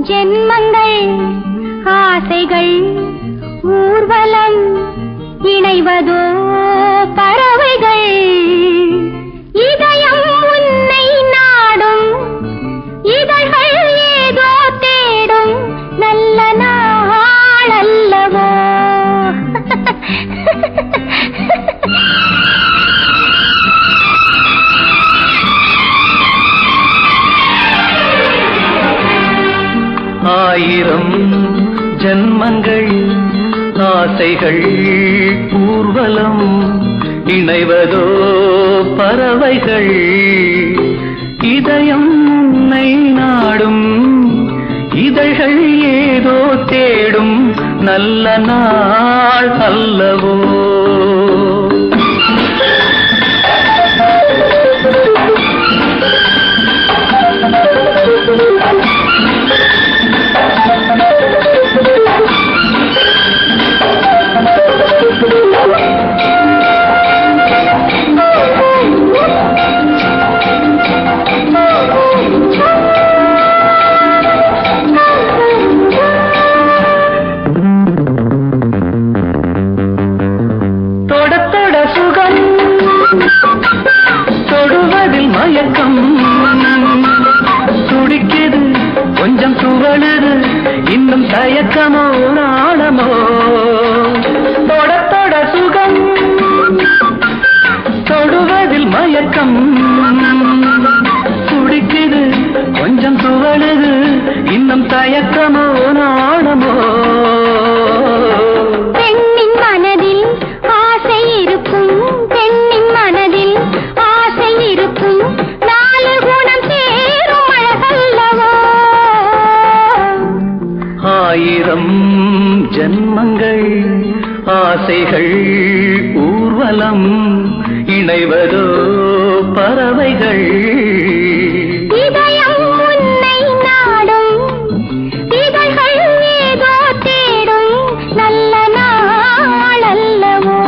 ஜென்மங்கள் ஆசைகள் ஊர்வலம் இணைவதோ பறவைகள் இதயம் உன்னை நாடும் இதழ்கள் ஏதோ தேடும் நல்ல நாள் அல்லவோ ஆயிரம் ஜன்மங்கள் ஆசைகள் ஊர்வலம் இணைவதோ பறவைகள் இதயம் உன்னை நாடும் இதழ்கள் ஏதோ தேடும் நல்ல நாள் அல்லவோ தொடுவதில் மயக்கம் துடிக்குது கொஞ்சம் துவழுது இன்னும் தயக்கமோ நாணமோ தொட சுகம் தொடுவதில் மயக்கம் துடிக்குது கொஞ்சம் துவழுது இன்னும் தயக்கமோ நாணமோ பெண்ணின் மனதில் ஆசை இருக்கும் பெண்ணின் மனதில் ஆசை இருக்கும் நாலு குணம் சேரும் அழகல்லவோ ஆயிரம் ஜன்மங்கள் ஆசைகள் ஊர்வலம் இணைவதோ பறவைகள் இதயம் உன்னை நாடும் இதழ்கள் ஏதோ தேடும் நல்ல நாள் அல்லவோ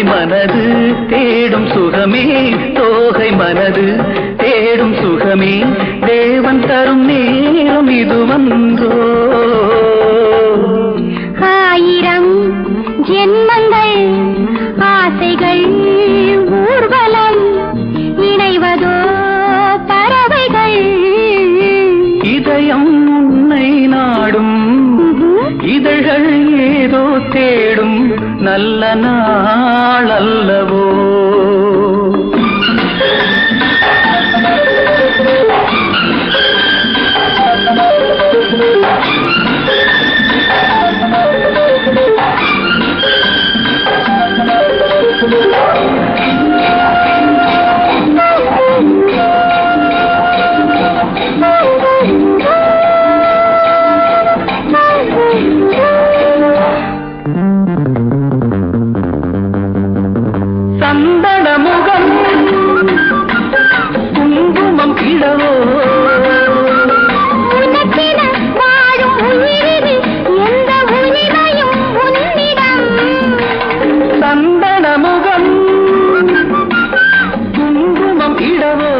மனது தேடும் சுகமே தோகை மனது தேடும் சுகமே தேவன் தரும் நேரம் இது வந்தோ ஆயிரம் ஜென்மங்கள் ஆசைகள் ஊர்வலம் இணைவதோ பறவைகள் இதயம் உன்னை நாடும் இதழ்கள் ஏதோ தேடும் நல்ல நாள் அல்லவோ சந்தன முகம் குங்குமம் கிழவோ உனக்கென வாழும் உயிரில் எந்த உரிமையும் உன்னிடம் சந்தன முகம் குங்குமம் கிழவோ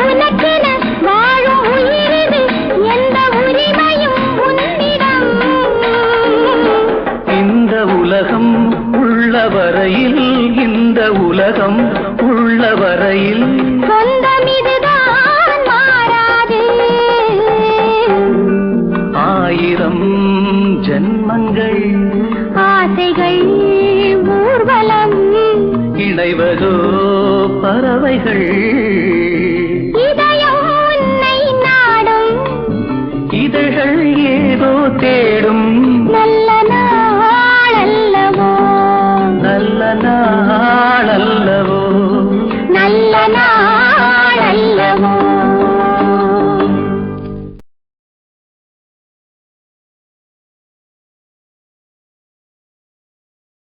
உனக்கென வாழும் உயிரில் எந்த உரிமையும் உன்னிடம் இந்த உலகம் உள்ள வரையில் இந்த உலகம் உள்ள வரையில் சொந்தம் இதுதான் மாறாது ஆயிரம் ஜன்மங்கள் ஆசைகள் ஊர்வலம் இணைவதோ பறவைகள்